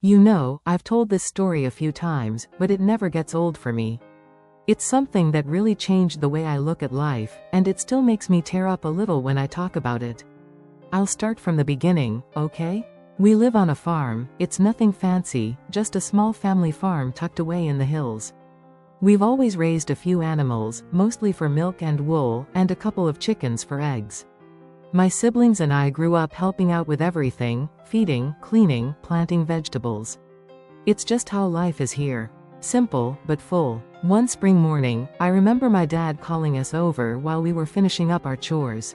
You know, I've told this story a few times, but it never gets old for me. It's something that really changed the way I look at life, and it still makes me tear up a little when I talk about it. I'll start from the beginning, okay? We live on a farm. It's nothing fancy, just a small family farm tucked away in the hills. We've always raised a few animals, mostly for milk and wool, and a couple of chickens for eggs. My siblings and I grew up helping out with everything: feeding, cleaning, planting vegetables. It's just how life is here. Simple, but full. One spring morning, I remember my dad calling us over while we were finishing up our chores.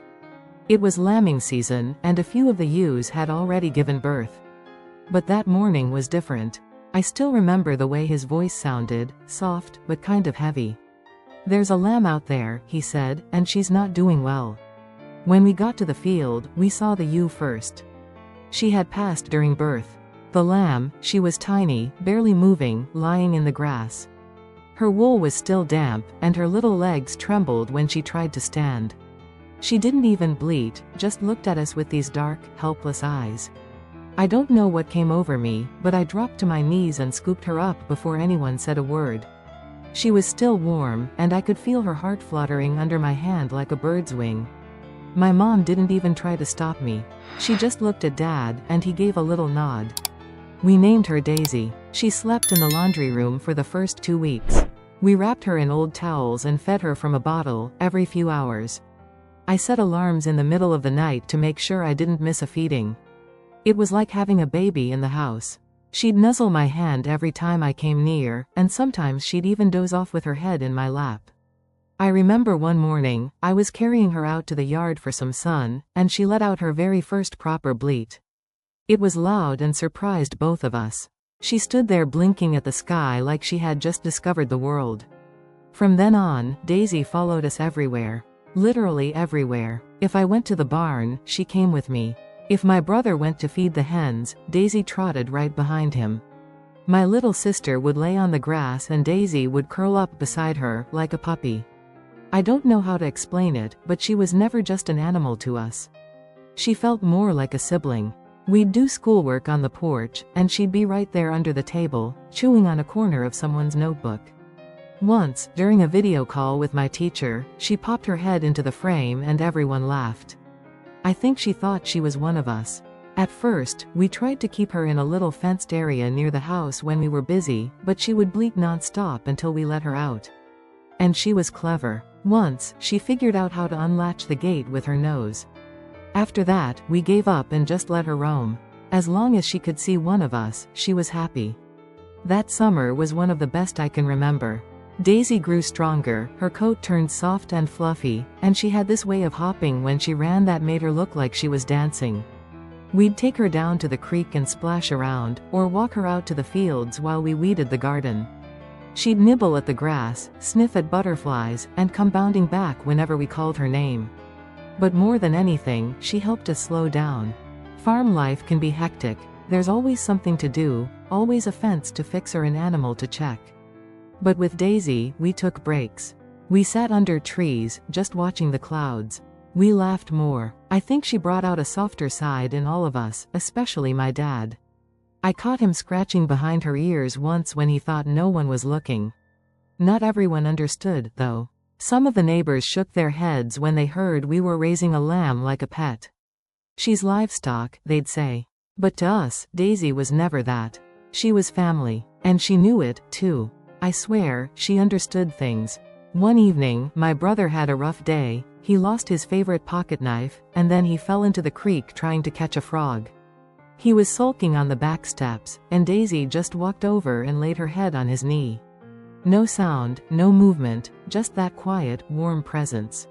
It was lambing season, and a few of the ewes had already given birth. But that morning was different. I still remember the way his voice sounded, soft, but kind of heavy. "There's a lamb out there," he said, "and she's not doing well." When we got to the field, we saw the ewe first. She had passed during birth. The lamb, she was tiny, barely moving, lying in the grass. Her wool was still damp, and her little legs trembled when she tried to stand. She didn't even bleat, just looked at us with these dark, helpless eyes. I don't know what came over me, but I dropped to my knees and scooped her up before anyone said a word. She was still warm, and I could feel her heart fluttering under my hand like a bird's wing. My mom didn't even try to stop me. She just looked at Dad, and he gave a little nod. We named her Daisy. She slept in the laundry room for the first 2 weeks. We wrapped her in old towels and fed her from a bottle, every few hours. I set alarms in the middle of the night to make sure I didn't miss a feeding. It was like having a baby in the house. She'd nuzzle my hand every time I came near, and sometimes she'd even doze off with her head in my lap. I remember one morning, I was carrying her out to the yard for some sun, and she let out her very first proper bleat. It was loud and surprised both of us. She stood there blinking at the sky like she had just discovered the world. From then on, Daisy followed us everywhere. Literally everywhere. If I went to the barn, she came with me. If my brother went to feed the hens, Daisy trotted right behind him. My little sister would lay on the grass and Daisy would curl up beside her, like a puppy. I don't know how to explain it, but she was never just an animal to us. She felt more like a sibling. We'd do schoolwork on the porch, and she'd be right there under the table, chewing on a corner of someone's notebook. Once, during a video call with my teacher, she popped her head into the frame and everyone laughed. I think she thought she was one of us. At first, we tried to keep her in a little fenced area near the house when we were busy, but she would bleat non-stop until we let her out. And she was clever. Once, she figured out how to unlatch the gate with her nose. After that, we gave up and just let her roam. As long as she could see one of us, she was happy. That summer was one of the best I can remember. Daisy grew stronger, her coat turned soft and fluffy, and she had this way of hopping when she ran that made her look like she was dancing. We'd take her down to the creek and splash around, or walk her out to the fields while we weeded the garden. She'd nibble at the grass, sniff at butterflies, and come bounding back whenever we called her name. But more than anything, she helped us slow down. Farm life can be hectic. There's always something to do, always a fence to fix or an animal to check. But with Daisy, we took breaks. We sat under trees, just watching the clouds. We laughed more. I think she brought out a softer side in all of us, especially my dad. I caught him scratching behind her ears once when he thought no one was looking. Not everyone understood, though. Some of the neighbors shook their heads when they heard we were raising a lamb like a pet. "She's livestock," they'd say. But to us, Daisy was never that. She was family. And she knew it, too. I swear, she understood things. One evening, my brother had a rough day. He lost his favorite pocket knife, and then he fell into the creek trying to catch a frog. He was sulking on the back steps, and Daisy just walked over and laid her head on his knee. No sound, no movement, just that quiet, warm presence.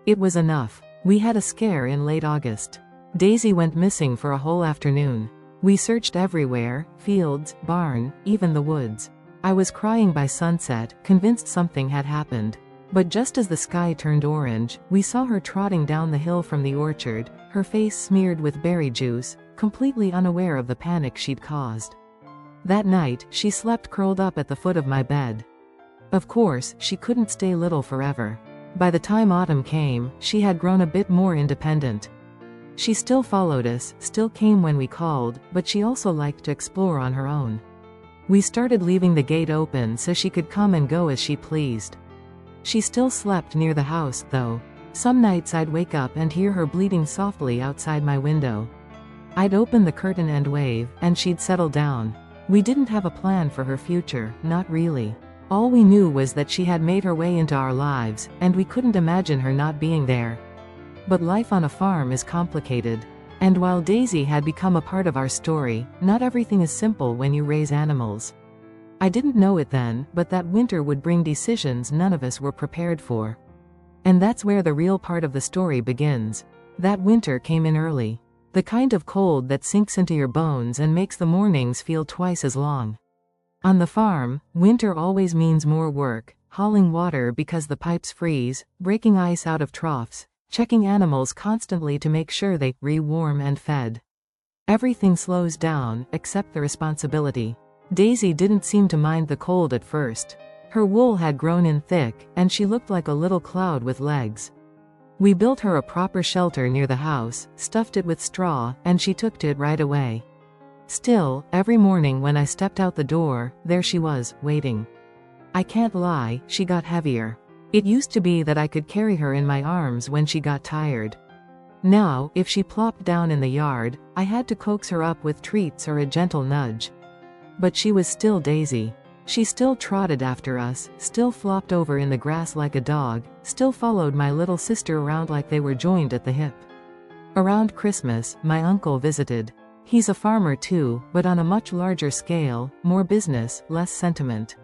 It was enough. We had a scare in late August. Daisy went missing for a whole afternoon. We searched everywhere, fields, barn, even the woods. I was crying by sunset, convinced something had happened. But just as the sky turned orange, we saw her trotting down the hill from the orchard, her face smeared with berry juice, completely unaware of the panic she'd caused. That night, she slept curled up at the foot of my bed. Of course, she couldn't stay little forever. By the time autumn came, she had grown a bit more independent. She still followed us, still came when we called, but she also liked to explore on her own. We started leaving the gate open so she could come and go as she pleased. She still slept near the house, though. Some nights I'd wake up and hear her bleating softly outside my window. I'd open the curtain and wave, and she'd settle down. We didn't have a plan for her future, not really. All we knew was that she had made her way into our lives, and we couldn't imagine her not being there. But life on a farm is complicated. And while Daisy had become a part of our story, not everything is simple when you raise animals. I didn't know it then, but that winter would bring decisions none of us were prepared for. And that's where the real part of the story begins. That winter came in early. The kind of cold that sinks into your bones and makes the mornings feel twice as long. On the farm, winter always means more work, hauling water because the pipes freeze, breaking ice out of troughs, checking animals constantly to make sure they re-warm and fed. Everything slows down, except the responsibility. Daisy didn't seem to mind the cold at first. Her wool had grown in thick, and she looked like a little cloud with legs. We built her a proper shelter near the house, stuffed it with straw, and she took to it right away. Still, every morning when I stepped out the door, there she was, waiting. I can't lie, she got heavier. It used to be that I could carry her in my arms when she got tired. Now, if she plopped down in the yard, I had to coax her up with treats or a gentle nudge. But she was still Daisy. She still trotted after us, still flopped over in the grass like a dog, still followed my little sister around like they were joined at the hip. Around Christmas, my uncle visited. He's a farmer too, but on a much larger scale, more business, less sentiment.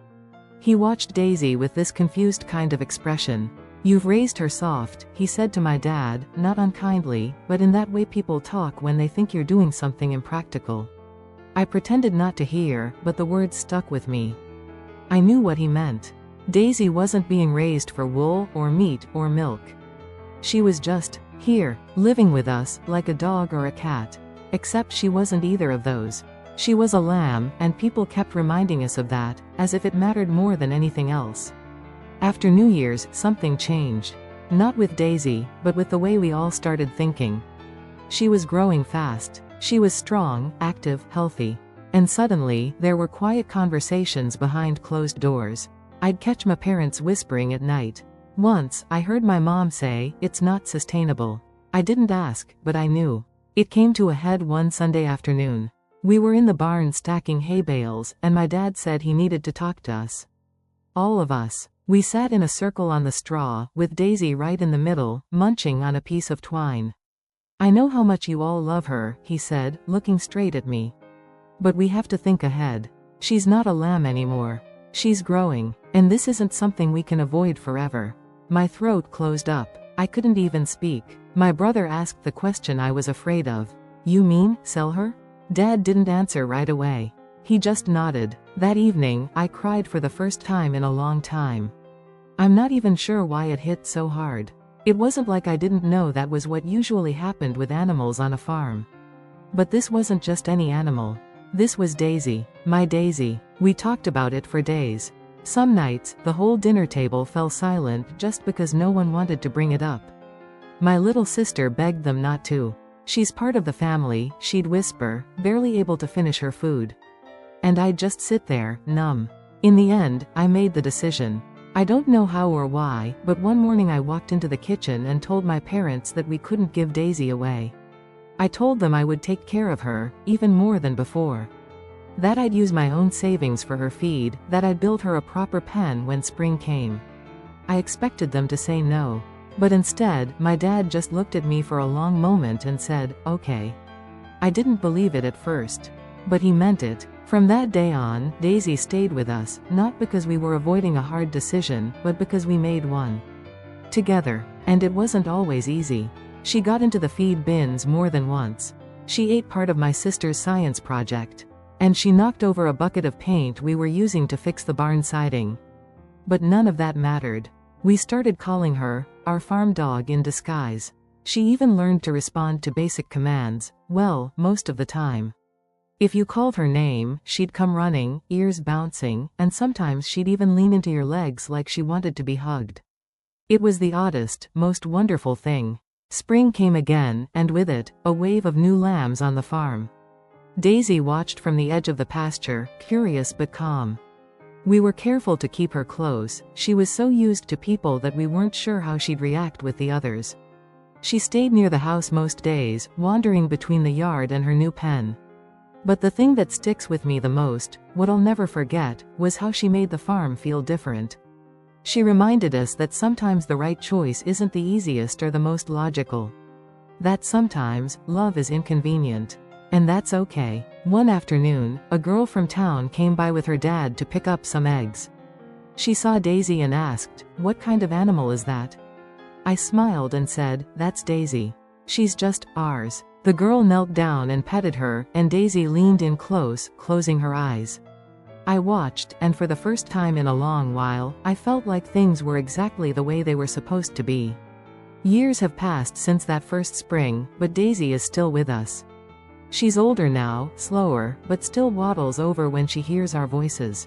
He watched Daisy with this confused kind of expression. "You've raised her soft," he said to my dad, not unkindly, but in that way people talk when they think you're doing something impractical. I pretended not to hear, but the words stuck with me. I knew what he meant. Daisy wasn't being raised for wool, or meat, or milk. She was just here, living with us, like a dog or a cat. Except she wasn't either of those. She was a lamb, and people kept reminding us of that, as if it mattered more than anything else. After New Year's, something changed. Not with Daisy, but with the way we all started thinking. She was growing fast. She was strong, active, healthy. And suddenly, there were quiet conversations behind closed doors. I'd catch my parents whispering at night. Once, I heard my mom say, "It's not sustainable." I didn't ask, but I knew. It came to a head one Sunday afternoon. We were in the barn stacking hay bales, and my dad said he needed to talk to us. All of us. We sat in a circle on the straw, with Daisy right in the middle, munching on a piece of twine. "I know how much you all love her," he said, looking straight at me. "But we have to think ahead. She's not a lamb anymore. She's growing, and this isn't something we can avoid forever." My throat closed up. I couldn't even speak. My brother asked the question I was afraid of. "You mean, sell her?" Dad didn't answer right away. He just nodded. That evening, I cried for the first time in a long time. I'm not even sure why it hit so hard. It wasn't like I didn't know that was what usually happened with animals on a farm. But this wasn't just any animal. This was Daisy. My Daisy. We talked about it for days. Some nights, the whole dinner table fell silent just because no one wanted to bring it up. My little sister begged them not to. "She's part of the family," she'd whisper, barely able to finish her food. And I'd just sit there, numb. In the end, I made the decision. I don't know how or why, but one morning I walked into the kitchen and told my parents that we couldn't give Daisy away. I told them I would take care of her, even more than before. That I'd use my own savings for her feed, that I'd build her a proper pen when spring came. I expected them to say no. But instead, my dad just looked at me for a long moment and said, "Okay." I didn't believe it at first. But he meant it. From that day on, Daisy stayed with us, not because we were avoiding a hard decision, but because we made one. Together. And it wasn't always easy. She got into the feed bins more than once. She ate part of my sister's science project. And she knocked over a bucket of paint we were using to fix the barn siding. But none of that mattered. We started calling her our farm dog in disguise. She even learned to respond to basic commands, well, most of the time. If you called her name, she'd come running, ears bouncing, and sometimes she'd even lean into your legs like she wanted to be hugged. It was the oddest, most wonderful thing. Spring came again, and with it, a wave of new lambs on the farm. Daisy watched from the edge of the pasture, curious but calm. We were careful to keep her close. She was so used to people that we weren't sure how she'd react with the others. She stayed near the house most days, wandering between the yard and her new pen. But the thing that sticks with me the most, what I'll never forget, was how she made the farm feel different. She reminded us that sometimes the right choice isn't the easiest or the most logical. That sometimes, love is inconvenient. And that's okay. One afternoon, a girl from town came by with her dad to pick up some eggs. She saw Daisy and asked, "What kind of animal is that?" I smiled and said, "That's Daisy. She's just ours." The girl knelt down and petted her, and Daisy leaned in close, closing her eyes. I watched, and for the first time in a long while, I felt like things were exactly the way they were supposed to be. Years have passed since that first spring, but Daisy is still with us. She's older now, slower, but still waddles over when she hears our voices.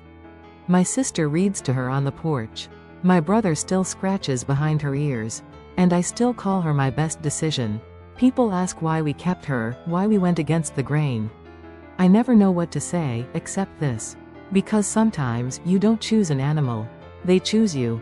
My sister reads to her on the porch. My brother still scratches behind her ears. And I still call her my best decision. People ask why we kept her, why we went against the grain. I never know what to say, except this. Because sometimes, you don't choose an animal. They choose you.